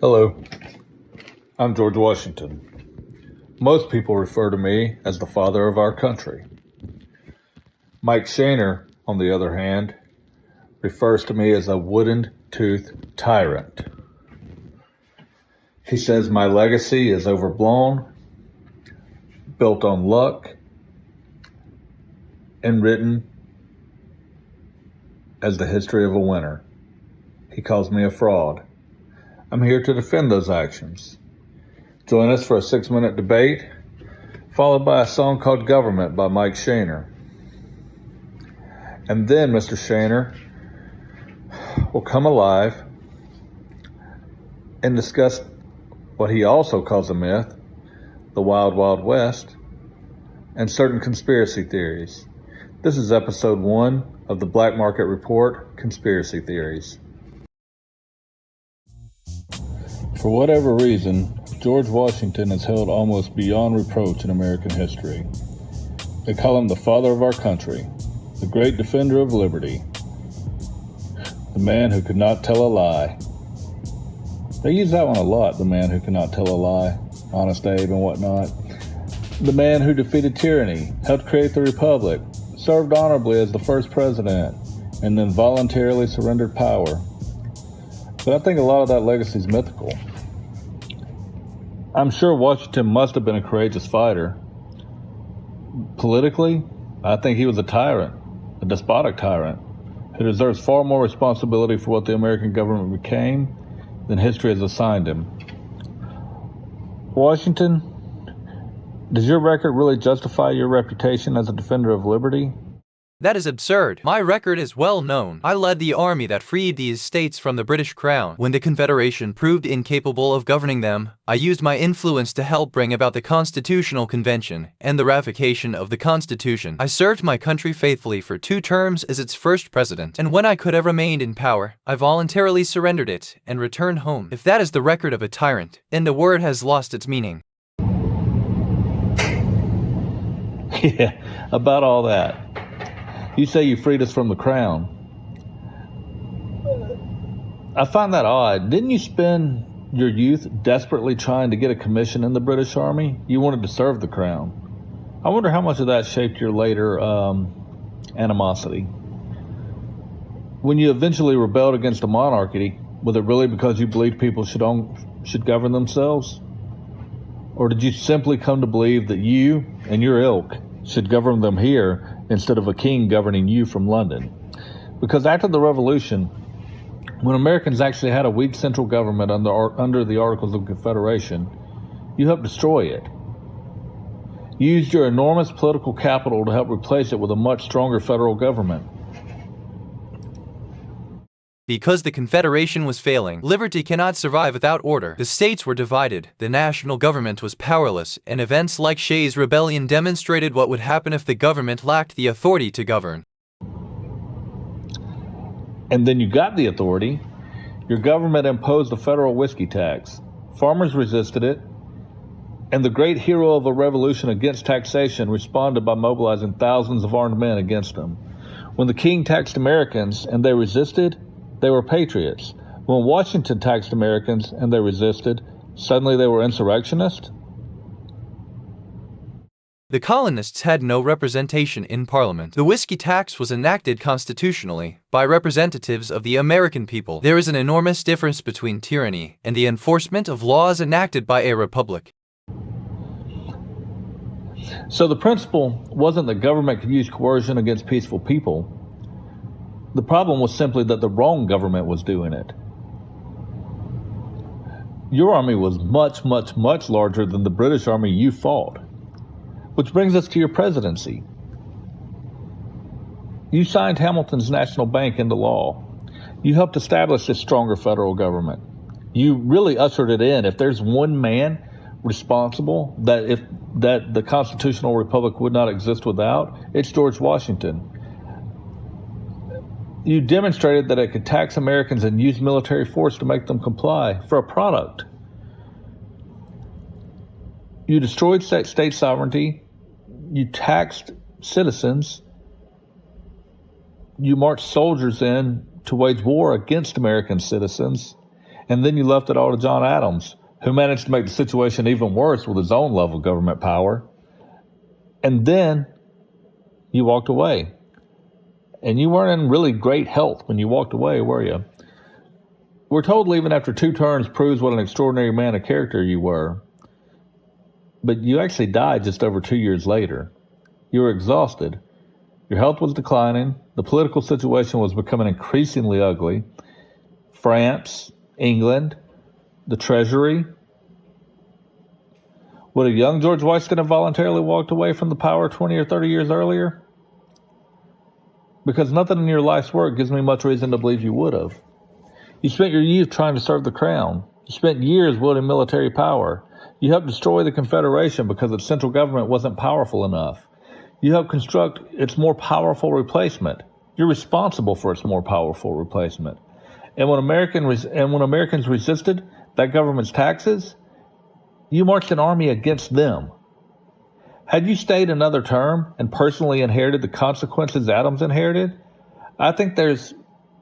Hello, I'm George Washington. Most people refer to me as the father of our country. Mike Shaner, on the other hand, refers to me as a wooden-toothed tyrant. He says my legacy is overblown, built on luck, and written as the history of a winner. He calls me a fraud. I'm here to defend those actions. Join us for a 6-minute debate, followed by a song called Government by Mike Shaner. And then Mr. Shaner will come alive and discuss what he also calls a myth, the Wild Wild West, and certain conspiracy theories. This is episode 1 of the Black Market Report, Conspiracy Theories. For whatever reason, George Washington is held almost beyond reproach in American history. They call him the father of our country, the great defender of liberty, the man who could not tell a lie. They use that one a lot, the man who cannot tell a lie, Honest Abe and whatnot. The man who defeated tyranny, helped create the republic, served honorably as the first president, and then voluntarily surrendered power. But I think a lot of that legacy is mythical. I'm sure Washington must have been a courageous fighter. Politically, I think he was a tyrant, a despotic tyrant, who deserves far more responsibility for what the American government became than history has assigned him. Washington, does your record really justify your reputation as a defender of liberty? That is absurd. My record is well known. I led the army that freed these states from the British Crown. When the Confederation proved incapable of governing them, I used my influence to help bring about the Constitutional Convention and the ratification of the Constitution. I served my country faithfully for 2 terms as its first president, and when I could have remained in power, I voluntarily surrendered it and returned home. If that is the record of a tyrant, then the word has lost its meaning. Yeah, about all that. You say you freed us from the crown. I find that odd. Didn't you spend your youth desperately trying to get a commission in the British Army? You wanted to serve the crown. I wonder how much of that shaped your later animosity. When you eventually rebelled against a monarchy, was it really because you believed people should govern themselves? Or did you simply come to believe that you and your ilk should govern them here instead of a king governing you from London? Because after the Revolution, when Americans actually had a weak central government under the Articles of Confederation, you helped destroy it. You used your enormous political capital to help replace it with a much stronger federal government. Because the Confederation was failing, liberty cannot survive without order. The states were divided, the national government was powerless, and events like Shays' Rebellion demonstrated what would happen if the government lacked the authority to govern. And then you got the authority. Your government imposed a federal whiskey tax. Farmers resisted it, and the great hero of a revolution against taxation responded by mobilizing thousands of armed men against them. When the king taxed Americans and they resisted, they were patriots. When Washington taxed Americans and they resisted, suddenly they were insurrectionists? The colonists had no representation in Parliament. The whiskey tax was enacted constitutionally by representatives of the American people. There is an enormous difference between tyranny and the enforcement of laws enacted by a republic. So the principle wasn't that government could use coercion against peaceful people. The problem was simply that the wrong government was doing it. Your army was much, much, much larger than the British army you fought. Which brings us to your presidency. You signed Hamilton's National Bank into law. You helped establish a stronger federal government. You really ushered it in. If there's one man responsible that the constitutional republic would not exist without, it's George Washington. You demonstrated that it could tax Americans and use military force to make them comply for a product. You destroyed state sovereignty. You taxed citizens. You marched soldiers in to wage war against American citizens. And then you left it all to John Adams, who managed to make the situation even worse with his own level of government power. And then you walked away. And you weren't in really great health when you walked away, were you? We're told leaving after 2 terms proves what an extraordinary man of character you were. But you actually died just over 2 years later. You were exhausted. Your health was declining. The political situation was becoming increasingly ugly. France, England, the Treasury. Would a young George Washington have voluntarily walked away from the power 20 or 30 years earlier? Because nothing in your life's work gives me much reason to believe you would have. You spent your youth trying to serve the crown. You spent years wielding military power. You helped destroy the Confederation because its central government wasn't powerful enough. You helped construct its more powerful replacement. You're responsible for its more powerful replacement. And when Americans resisted that government's taxes, you marched an army against them. Had you stayed another term and personally inherited the consequences Adams inherited, I think there's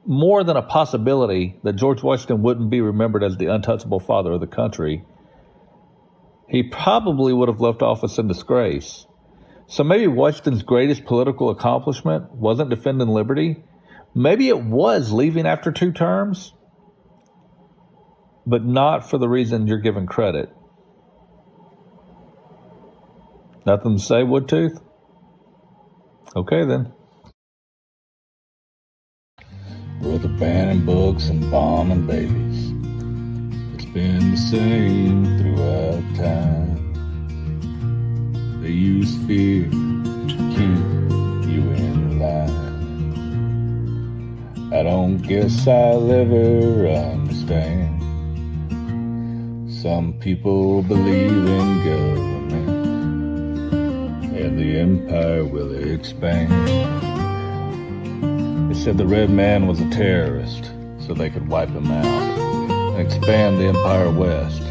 more than a possibility that George Washington wouldn't be remembered as the untouchable father of the country. He probably would have left office in disgrace. So maybe Washington's greatest political accomplishment wasn't defending liberty. Maybe it was leaving after 2 terms, but not for the reason you're given credit. Nothing to say, Woodtooth? Okay, then. With a banning books and bombing babies, it's been the same throughout time. They use fear to keep you in line. I don't guess I'll ever understand. Some people believe in government, and the empire will expand. They said the red man was a terrorist, so they could wipe him out and expand the empire west.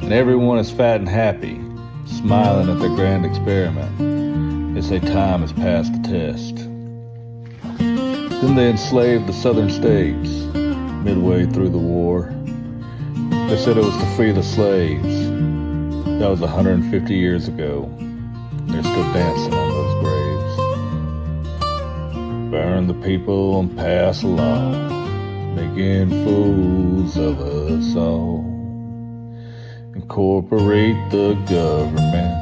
And everyone is fat and happy, smiling at their grand experiment. They say time has passed the test. Then they enslaved the southern states midway through the war. They said it was to free the slaves. That was 150 years ago. They're still dancing on those graves. Burn the people and pass a law, making fools of us all. Incorporate the government,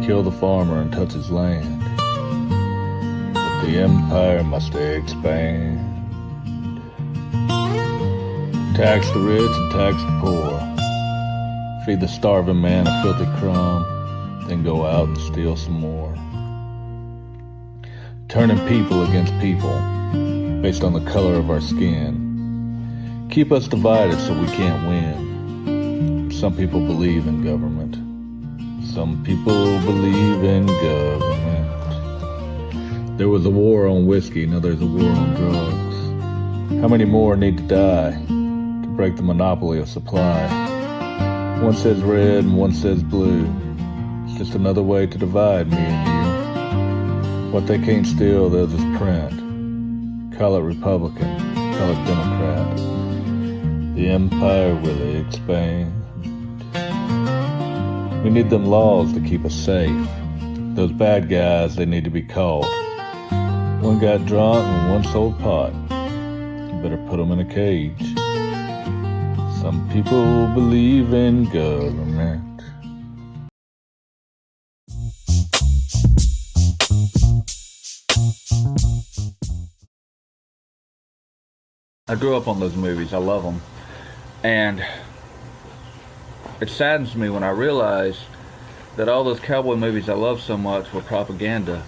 kill the farmer and touch his land. But the empire must expand. Tax the rich and tax the poor. Feed the starving man a filthy crumb, then go out and steal some more. Turning people against people based on the color of our skin. Keep us divided so we can't win. Some people believe in government. Some people believe in government. There was a war on whiskey, now there's a war on drugs. How many more need to die to break the monopoly of supply? One says red and one says blue. It's just another way to divide me and you. What they can't steal, they'll just print. Call it Republican, call it Democrat. The empire will expand. We need them laws to keep us safe. Those bad guys, they need to be caught. One got drunk and one sold pot. You better put them in a cage. Some people believe in government. I grew up on those movies. I love them. And it saddens me when I realize that all those cowboy movies I love so much were propaganda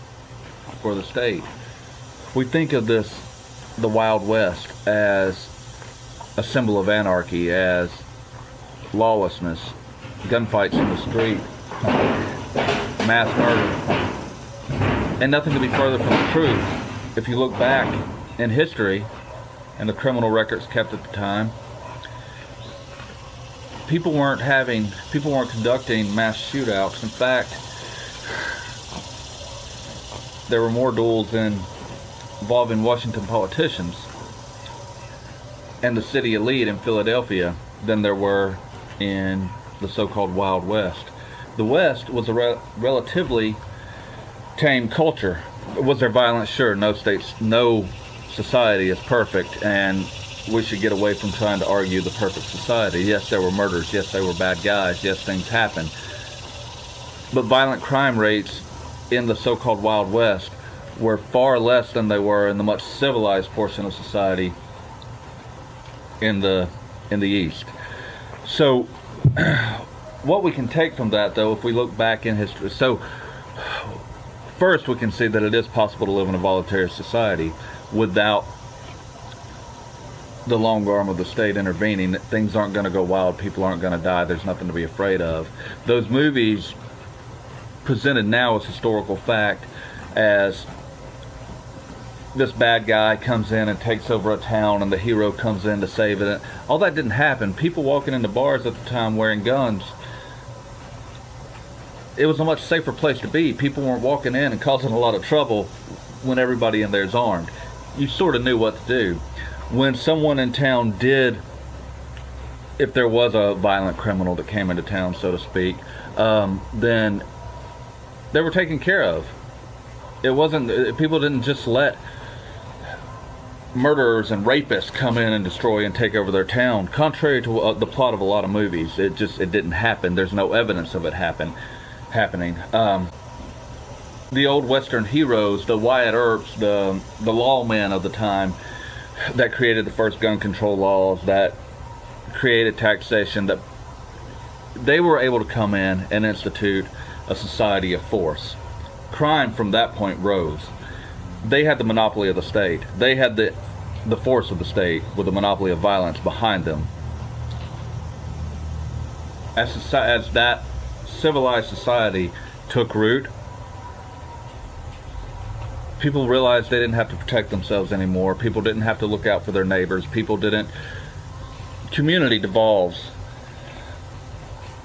for the state. We think of the Wild West as a symbol of anarchy, as lawlessness, gunfights in the street, mass murder. And nothing could be further from the truth. If you look back in history and the criminal records kept at the time, people weren't conducting mass shootouts. In fact, there were more duels involving Washington politicians and the city elite in Philadelphia than there were in the so-called Wild West. The West was a relatively tame culture. Was there violence? Sure. No society is perfect, and we should get away from trying to argue the perfect society. Yes, there were murders. Yes, there were bad guys. Yes, things happen. But violent crime rates in the so-called Wild West were far less than they were in the much civilized portion of society in the East. So what we can take from that, though, if we look back in history, so first we can see that it is possible to live in a voluntary society without the long arm of the state intervening. Things aren't going to go wild, people aren't going to die, there's nothing to be afraid of. Those movies presented now as historical fact, as this bad guy comes in and takes over a town and the hero comes in to save it. All that didn't happen. People walking into bars at the time wearing guns, it was a much safer place to be. People weren't walking in and causing a lot of trouble when everybody in there is armed. You sort of knew what to do. When someone in town did, if there was a violent criminal that came into town, so to speak, then they were taken care of. It wasn't, people didn't just let murderers and rapists come in and destroy and take over their town. Contrary to the plot of a lot of movies, it didn't happen. There's no evidence of it happening. The old Western heroes, the Wyatt Earps, the lawmen of the time that created the first gun control laws, that created taxation, that they were able to come in and institute a society of force. Crime from that point rose. They had the monopoly of the state. They had the force of the state with the monopoly of violence behind them. As that civilized society took root, people realized they didn't have to protect themselves anymore. People didn't have to look out for their neighbors. Community devolves.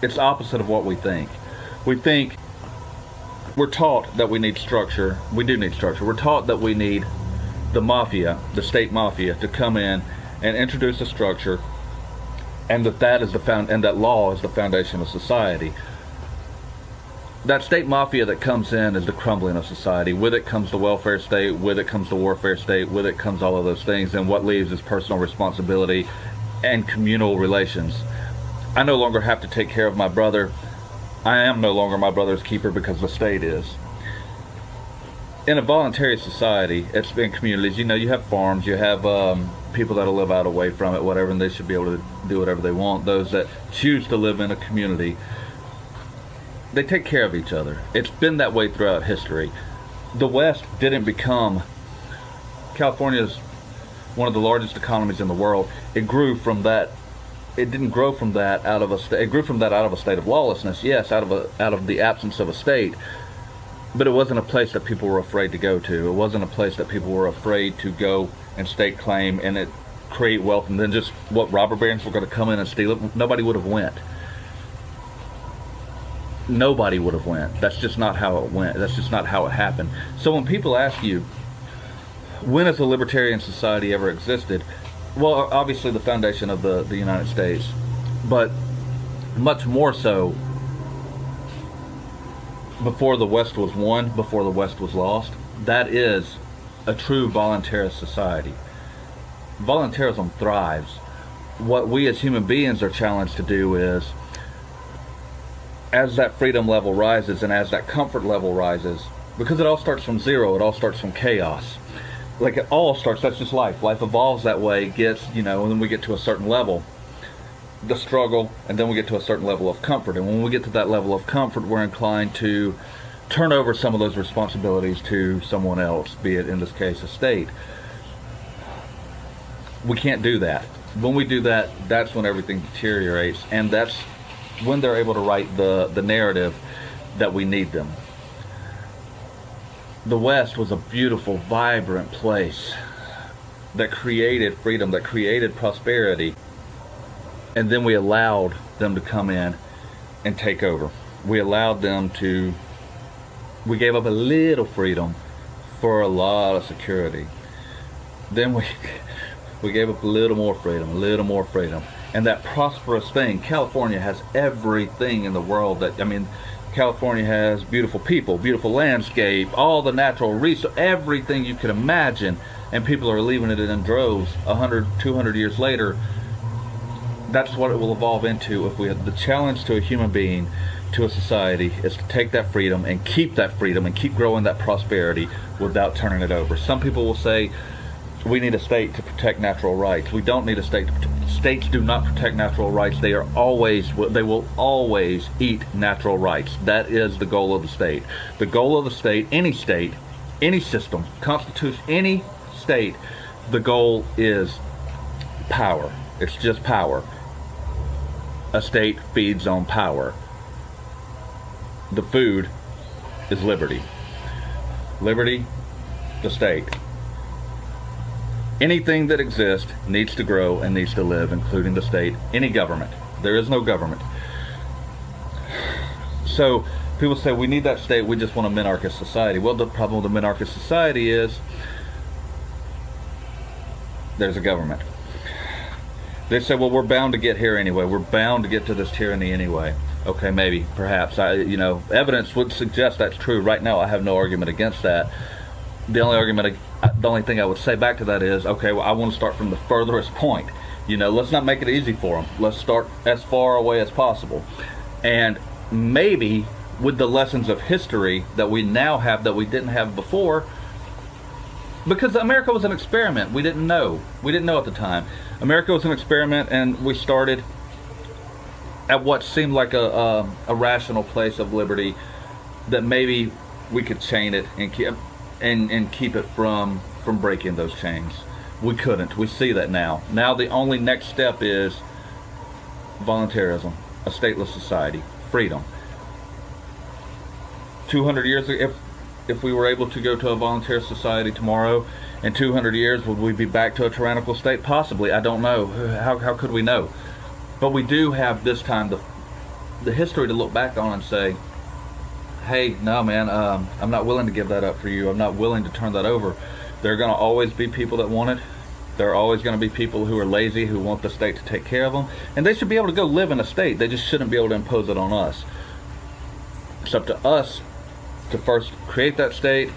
It's opposite of what we think. We're taught that we need structure. We do need structure. We're taught that we need the mafia, the state mafia, to come in and introduce a structure, and that law is the foundation of society. That state mafia that comes in is the crumbling of society. With it comes the welfare state, with it comes the warfare state, with it comes all of those things, and what leaves is personal responsibility and communal relations. I no longer have to take care of my brother. I am no longer my brother's keeper because the state is. In a voluntary society, it's in communities, you have farms, you have people that'll live out away from it, whatever, and they should be able to do whatever they want. Those that choose to live in a community, they take care of each other. It's been that way throughout history. The West didn't become, California's one of the largest economies in the world. It grew from that. It didn't grow from that out of a state. It grew from that out of a state of lawlessness. Yes, out of the absence of a state. But it wasn't a place that people were afraid to go to. It wasn't a place that people were afraid to go and stake claim and create wealth, and then just robber barons were going to come in and steal it. Nobody would have went. Nobody would have went. That's just not how it went. That's just not how it happened. So when people ask you, when has a libertarian society ever existed? Well, obviously the foundation of the United States, but much more so before the West was won, before the West was lost. That is a true voluntarist society. Voluntarism thrives. What we as human beings are challenged to do is, as that freedom level rises and as that comfort level rises, because it all starts from zero, it all starts from chaos. Like it all starts, that's just life. Life evolves that way, and then we get to a certain level, the struggle, and then we get to a certain level of comfort. And when we get to that level of comfort, we're inclined to turn over some of those responsibilities to someone else, be it in this case a state. We can't do that. When we do that, that's when everything deteriorates, and that's when they're able to write the narrative that we need them. The West was a beautiful, vibrant place that created freedom, that created prosperity, and then we allowed them to come in and take over. We gave up a little freedom for a lot of security. Then We gave up a little more freedom, a little more freedom. And that prosperous thing, California has everything in the world that, I mean, California has beautiful people, beautiful landscape, all the natural resources, everything you could imagine, and people are leaving it in droves 100, 200 years later. That's what it will evolve into if we have the challenge to a human being, to a society, is to take that freedom and keep that freedom and keep growing that prosperity without turning it over. Some people will say we need a state to protect natural rights. We don't need a state to states do not protect natural rights. They will always eat natural rights. That is the goal of the state. The goal of the state, any system, constitution, any state, the goal is power. It's just power. A state feeds on power. The food is liberty. Liberty, the state. Anything that exists needs to grow and needs to live, including the state, any government. There is no government. So people say we need that state, we just want a minarchist society. Well, the problem with the minarchist society is there's a government. They say, well, we're bound to get here anyway. We're bound to get to this tyranny anyway. Okay, maybe, perhaps. Evidence would suggest that's true. Right now, I have no argument against that. The only thing I would say back to that is, okay, well, I want to start from the furthest point. Let's not make it easy for them. Let's start as far away as possible. And maybe with the lessons of history that we now have that we didn't have before, because America was an experiment. We didn't know. We didn't know at the time. America was an experiment, and we started at what seemed like a rational place of liberty, that maybe we could chain it and keep it from breaking those chains. We couldn't. We see that now. Now the only next step is voluntarism, a stateless society, freedom. 200 years ago, if we were able to go to a voluntary society tomorrow, in 200 years, would we be back to a tyrannical state? Possibly. I don't know. How could we know? But we do have this time the history to look back on and say, hey, no, man, I'm not willing to give that up for you. I'm not willing to turn that over. There are going to always be people that want it. There are always going to be people who are lazy, who want the state to take care of them. And they should be able to go live in a state. They just shouldn't be able to impose it on us. It's up to us to first create that state,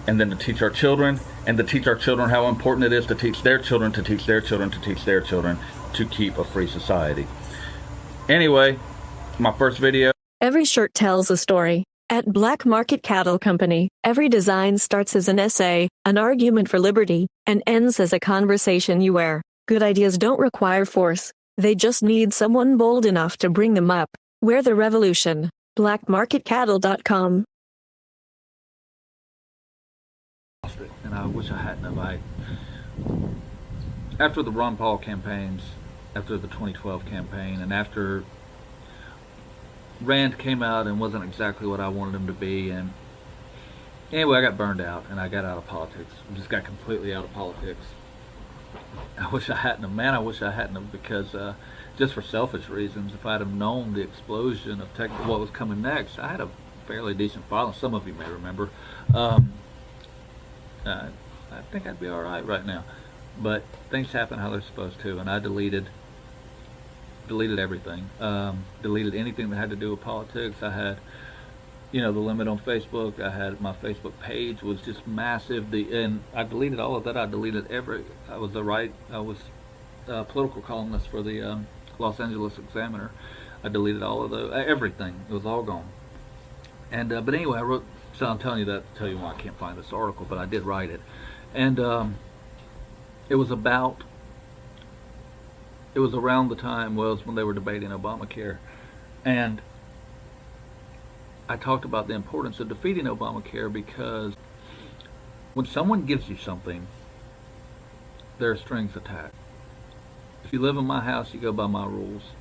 and then to teach our children, and to teach our children how important it is to teach their children, to teach their children, to teach their children, to keep a free society. Anyway, my first video. Every shirt tells a story. At Black Market Cattle Company, every design starts as an essay, an argument for liberty, and ends as a conversation you wear. Good ideas don't require force. They just need someone bold enough to bring them up. Wear the revolution. BlackMarketCattle.com. And I wish I hadn't have. After the Ron Paul campaigns, after the 2012 campaign, and after Rand came out and wasn't exactly what I wanted him to be, and anyway, I got burned out and I got out of politics. I just got completely out of politics. I wish I hadn't have, man. I wish I hadn't have, because just for selfish reasons, if I'd have known the explosion of what was coming next, I had a fairly decent following. Some of you may remember. I think I'd be all right now, but things happen how they're supposed to, and I deleted everything. Deleted anything that had to do with politics. I had, the limit on Facebook. I had, my Facebook page was just massive. And I deleted all of that. I was a political columnist for the Los Angeles Examiner. I deleted all of everything. It was all gone. And but anyway, I wrote. So I'm telling you that to tell you why I can't find this article, but I did write it. And it was around the time when they were debating Obamacare. And I talked about the importance of defeating Obamacare, because when someone gives you something, there are strings attached. If you live in my house, you go by my rules.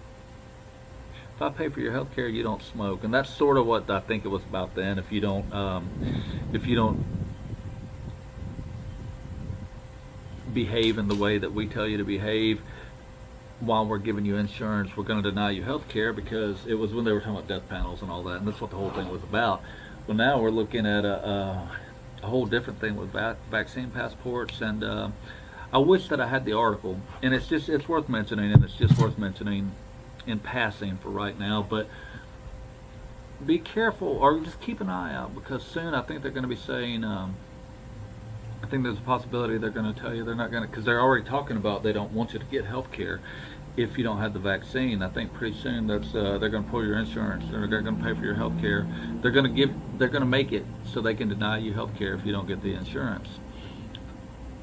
If I pay for your health care, you don't smoke. And that's sort of what I think it was about then. If you don't behave in the way that we tell you to behave while we're giving you insurance, we're going to deny you health care, because it was when they were talking about death panels and all that, and that's what the whole thing was about. Well, now we're looking at a whole different thing with vaccine passports, and I wish that I had the article, and it's worth mentioning, and it's just worth mentioning in passing for right now, but be careful, or just keep an eye out, because soon I think they're going to be saying, I think there's a possibility they're going to tell you they're not going to, because they're already talking about they don't want you to get health care if you don't have the vaccine. I think pretty soon they're going to pull your insurance, or they're going to pay for your health care. They're going to make it so they can deny you health care if you don't get the insurance.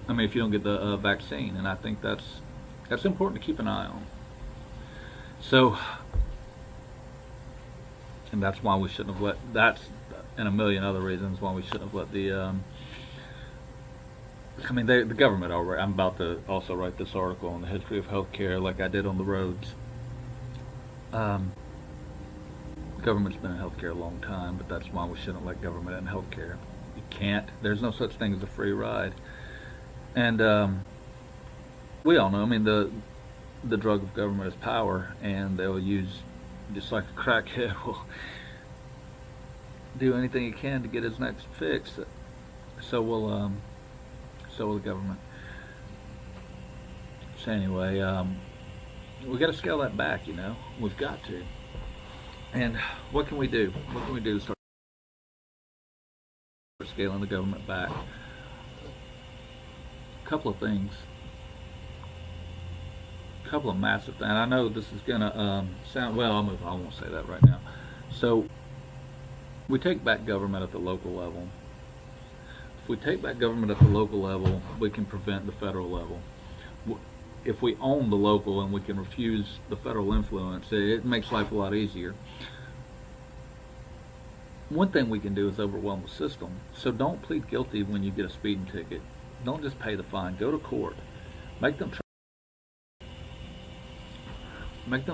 I mean, if you don't get the vaccine, and I think that's important to keep an eye on. So, and that's why we shouldn't have let, that's, and a million other reasons why we shouldn't have let the, the government already, I'm about to also write this article on the history of healthcare like I did on the roads. Government's been in healthcare a long time, but that's why we shouldn't let government in healthcare. You can't, there's no such thing as a free ride. And we all know, I mean, the drug of government is power, and they'll use, just like a crackhead will do anything he can to get his next fix. So will the government. So anyway, we got to scale that back. We've got to. And what can we do? What can we do to start scaling the government back? A couple of things. A couple of massive things. I know this is gonna sound, well, I won't say that right now. So we take back government at the local level. If we take back government at the local level, we can prevent the federal level. If we own the local and we can refuse the federal influence, it makes life a lot easier. One thing we can do is overwhelm the system. So don't plead guilty when you get a speeding ticket. Don't just pay the fine. Go to court. Make them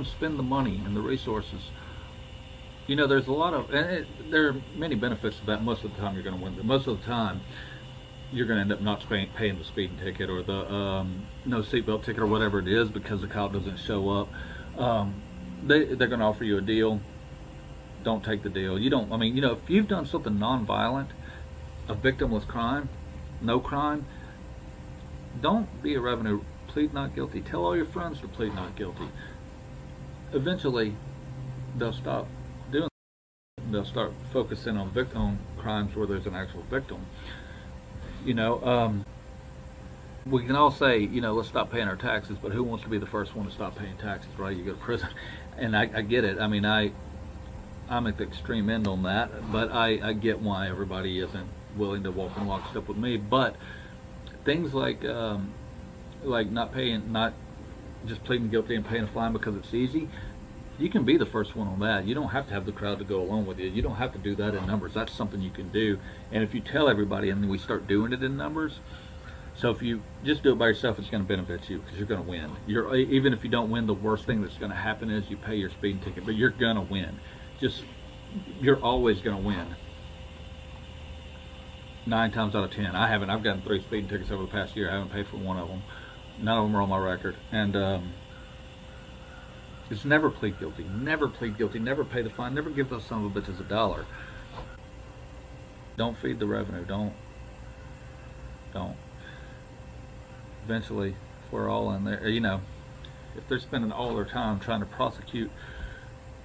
spend the money and the resources. There's a lot of, and there are many benefits to that. Most of the time you're going to win. Most of the time you're going to end up not paying the speeding ticket or the no seatbelt ticket or whatever it is, because the cop doesn't show up. They're going to offer you a deal. Don't take the deal. If you've done something non-violent, a victimless crime, no crime, don't be a revenue. Plead not guilty. Tell all your friends to plead not guilty. Eventually, they'll stop doing it. They'll start focusing on crimes where there's an actual victim. We can all say, let's stop paying our taxes, but who wants to be the first one to stop paying taxes, right? You go to prison. And I get it. I'm at the extreme end on that, but I get why everybody isn't willing to walk in lockstep with me. But things like not just pleading guilty and paying a fine because it's easy, you can be the first one on that. You don't have to have the crowd to go along with you. You don't have to do that in numbers. That's something you can do. And if you tell everybody and then we start doing it in numbers, so if you just do it by yourself, it's going to benefit you because you're going to win. Even if you don't win, the worst thing that's going to happen is you pay your speeding ticket, but you're going to win. You're always going to win. 9 times out of 10. I've gotten 3 speeding tickets over the past year. I haven't paid for one of them. None of them are on my record. And just never plead guilty. Never plead guilty. Never pay the fine. Never give those son of a bitches $1. Don't feed the revenue. Don't. Eventually, if we're all in there, if they're spending all their time trying to prosecute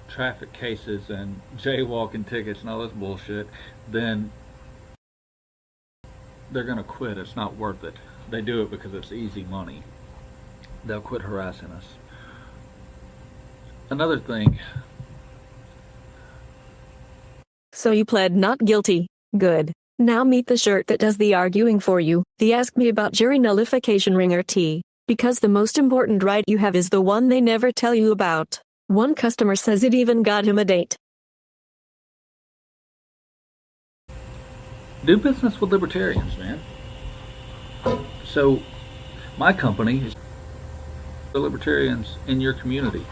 traffic cases and jaywalking tickets and all this bullshit, then they're going to quit. It's not worth it. They do it because it's easy money. They'll quit harassing us. Another thing. So you pled not guilty. Good. Now meet the shirt that does the arguing for you, the Ask Me About Jury Nullification Ringer T. Because the most important right you have is the one they never tell you about. One customer says it even got him a date. Do business with libertarians, man. So, my company is for libertarians in your community.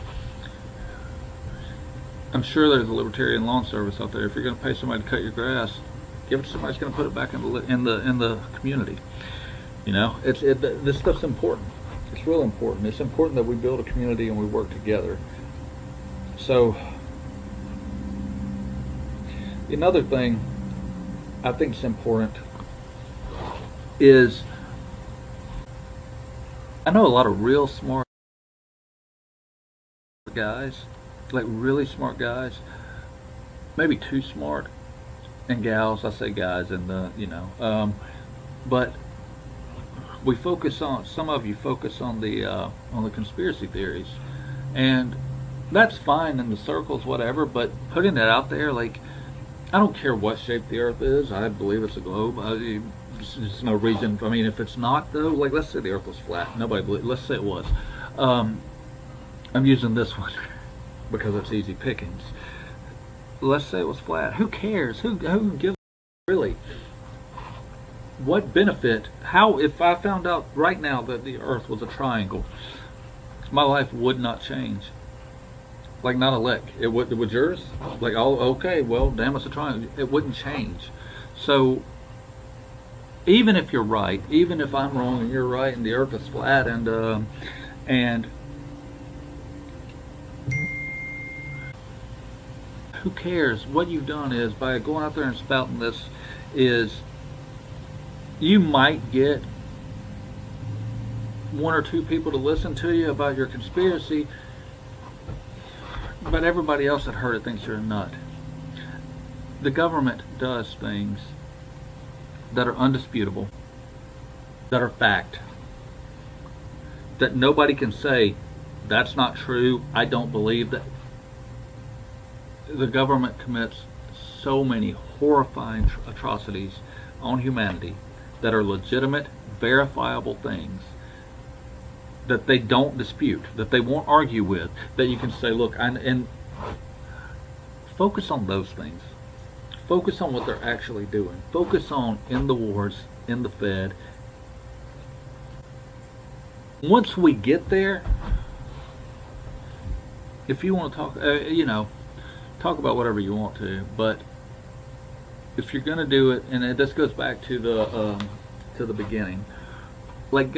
I'm sure there's a libertarian lawn service out there. If you're going to pay somebody to cut your grass, give it to somebody who's going to put it back in the community. This stuff's important. It's real important. It's important that we build a community and we work together. So, another thing I think is important is I know a lot of real smart guys, like really smart guys, maybe too smart, and gals. I say guys, and but we focus on, some of you focus on the conspiracy theories, and that's fine in the circles, whatever. But putting that out there, like, I don't care what shape the Earth is. I believe it's a globe. There's no reason. I mean, if it's not, though, like, let's say the Earth was flat. Nobody believes. Let's say it was. I'm using this one because it's easy pickings. Let's say it was flat. Who cares? Who gives really? What benefit? How, if I found out right now that the Earth was a triangle, my life would not change. Like, not a lick. It would yours? Like, oh, okay, well, damn, it's a triangle. It wouldn't change. So, even if you're right, even if I'm wrong and you're right, and the Earth is flat, and who cares? What you've done is, by going out there and spouting this, is you might get one or two people to listen to you about your conspiracy, but everybody else that heard it thinks you're a nut. The government does things that are undisputable, that are fact, that nobody can say, that's not true, I don't believe that. The government commits so many horrifying atrocities on humanity that are legitimate, verifiable things that they don't dispute, that they won't argue with, that you can say, look, and focus on those things. Focus on what they're actually doing. Focus on in the wars, in the Fed. Once we get there, if you want to talk, talk about whatever you want to, but if you're going to do it, and this goes back to the beginning, like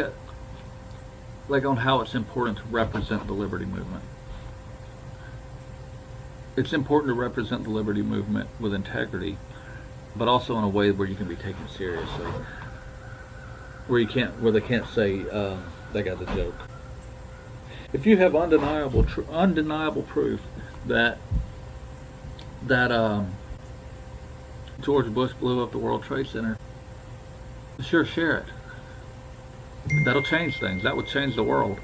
on how it's important to represent the liberty movement. It's important to represent the liberty movement with integrity, but also in a way where you can be taken seriously, where they can't say they got the joke. If you have undeniable proof that George Bush blew up the World Trade Center, sure, share it. That'll change things. That would change the world.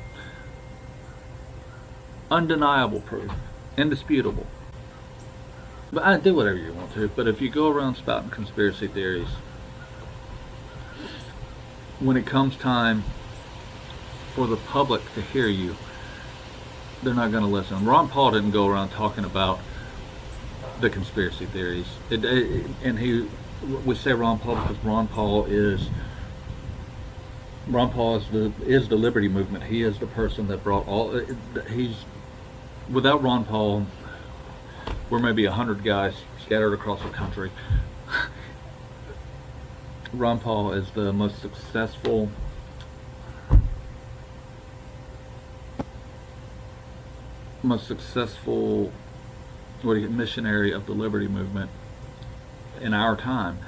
Undeniable proof. Indisputable. But I do whatever you want to. But if you go around spouting conspiracy theories, when it comes time for the public to hear you, they're not going to listen. Ron Paul didn't go around talking about the conspiracy theories. We say Ron Paul because Ron Paul is the liberty movement. He is the person that brought all. Without Ron Paul, we're maybe 100 guys scattered across the country. Ron Paul is the most successful missionary of the liberty movement in our time.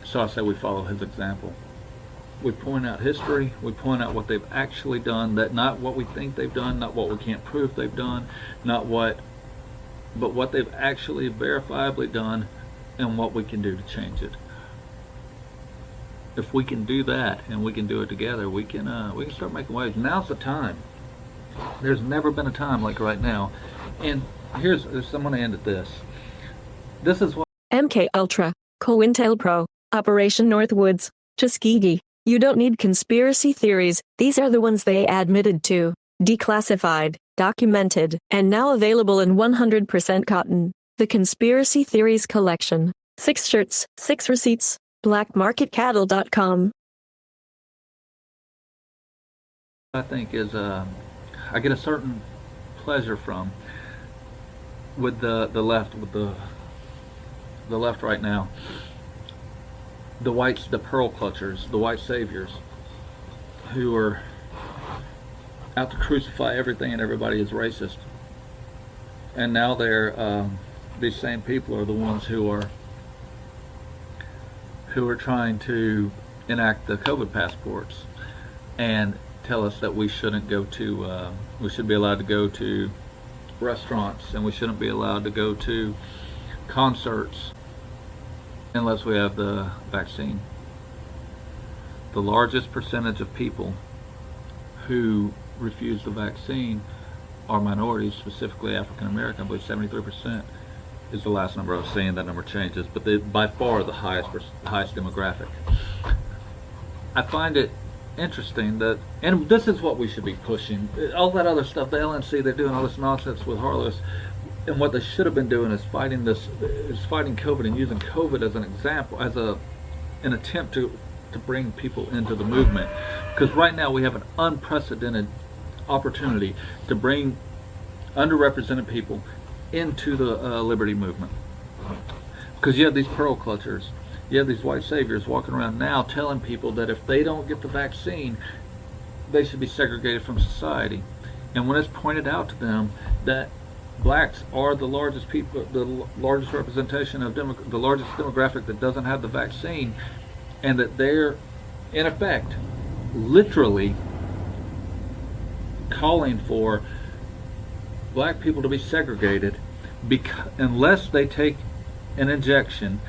So I say we follow his example. We point out history, we point out what they've actually done, that not what we think they've done, not what we can't prove they've done, but what they've actually verifiably done, and what we can do to change it. If we can do that, and we can do it together, we can start making waves. Now's the time. There's never been a time like right now. And I'm going to end at this. This is what MKUltra, COINTELPRO, Operation Northwoods, Tuskegee. You don't need conspiracy theories, these are the ones they admitted to. Declassified, documented, and now available in 100% cotton. The Conspiracy Theories Collection. 6 shirts, 6 receipts. blackmarketcattle.com. I think is I get a certain pleasure from with the left, the left right now. The whites, the pearl clutchers, the white saviors, who are out to crucify everything and everybody is racist. And now these same people are the ones who are trying to enact the COVID passports. And tell us that we shouldn't go to, we should be allowed to go to restaurants, and we shouldn't be allowed to go to concerts unless we have the vaccine. The largest percentage of people who refuse the vaccine are minorities, specifically African American. I believe 73% is the last number I was saying. That number changes, but they by far the highest demographic. I find it interesting that, and this is what we should be pushing. All that other stuff, the LNC, they're doing all this nonsense with Harlow's, and what they should have been doing is fighting COVID and using COVID as an example, as an attempt to bring people into the movement. Because right now we have an unprecedented opportunity to bring underrepresented people into the liberty movement. Because you have these pearl clutchers, you have these white saviors walking around now telling people that if they don't get the vaccine, they should be segregated from society. And when it's pointed out to them that blacks are the largest people, the largest representation of the largest demographic that doesn't have the vaccine, and that they're in effect literally calling for black people to be segregated unless they take an injection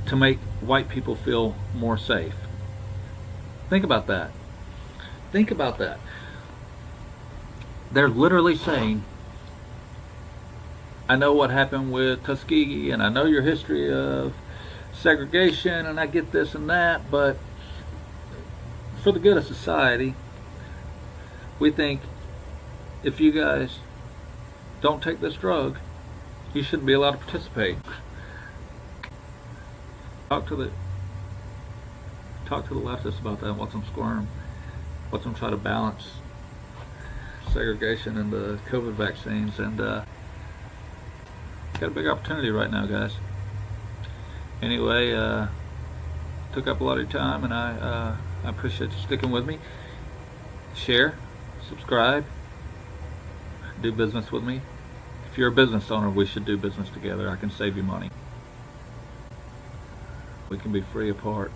to make white people feel more safe. Think about that. Think about that. They're literally saying, I know what happened with Tuskegee, and I know your history of segregation, and I get this and that, but for the good of society, we think if you guys don't take this drug, you shouldn't be allowed to participate. Talk to the leftists about that. Watch them squirm. Watch them try to balance segregation and the COVID vaccines. And got a big opportunity right now, guys. Anyway, took up a lot of your time, and I appreciate you sticking with me. Share, subscribe, do business with me. If you're a business owner, we should do business together. I can save you money. We can be free apart.